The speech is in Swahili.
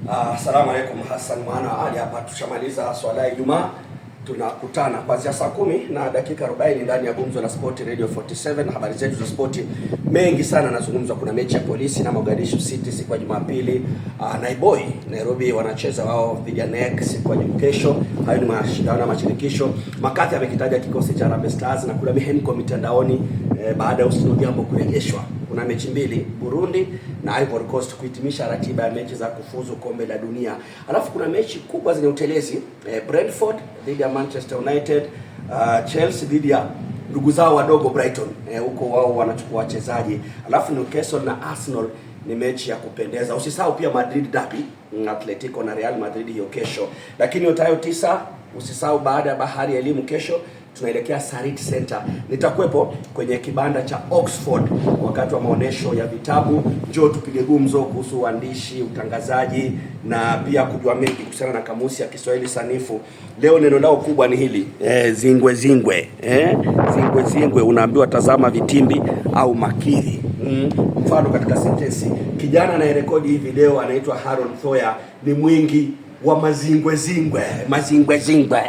Asalamu alaykum, Hassan Mwana Ali hapa. Tushamaliza swala ya Ijumaa. Tunakutana kuanzia saa 10 na dakika 40 ndani ya Gumzo la Sport Radio 47. Habari zetu za sport mengi sana nazungumzwa. Kuna mechi ya Polisi na Mogadishu City siku ya Jumapili. Naiboi Nairobi wanacheza wao dhidi ya NEC siku ya kesho. Hayo ni mashindano ya mashirikisho. Makati amekitaja kikosi cha Harambee Stars na kuna mihemko mitandaoni baada ya Usino Jambo kurejeshwa. Kuna mechi mbili, Burundi na Ivory Coast kuhitimisha ratiba ya mechi za kufuzu kombe la dunia. Alafu kuna mechi kubwa zenye utelezi, Brentford dhidi ya Manchester United, Chelsea dhidi ya ndugu zao wadogo Brighton. Huko wao wanachukua wachezaji. Alafu Newcastle na Arsenal ni mechi ya kupendeza. Usisahau pia Madrid derby, Atletico na Real Madrid hiyo kesho. Lakini utayo 9, usisahau baada ya Bahari ya Elimu kesho tunaelekea Sarit Center. Nitakuwepo kwenye kibanda cha Oxford wakati wa maonesho ya vitabu. Njoo tupige gumzo kuhusu uandishi, utangazaji na pia kujua mengi kuhusiana na kamusi ya Kiswahili sanifu. Leo neno lao kubwa ni hili, zingwe zingwe. Zingwe zingwe unaambiwa tazama vitimbi au makiri. Mfano katika sentensi, kijana anayerekodi hii video anaitwa Haron Thoya, ni mwingi wa mazingwe zingwe. Mazingwe zingwe.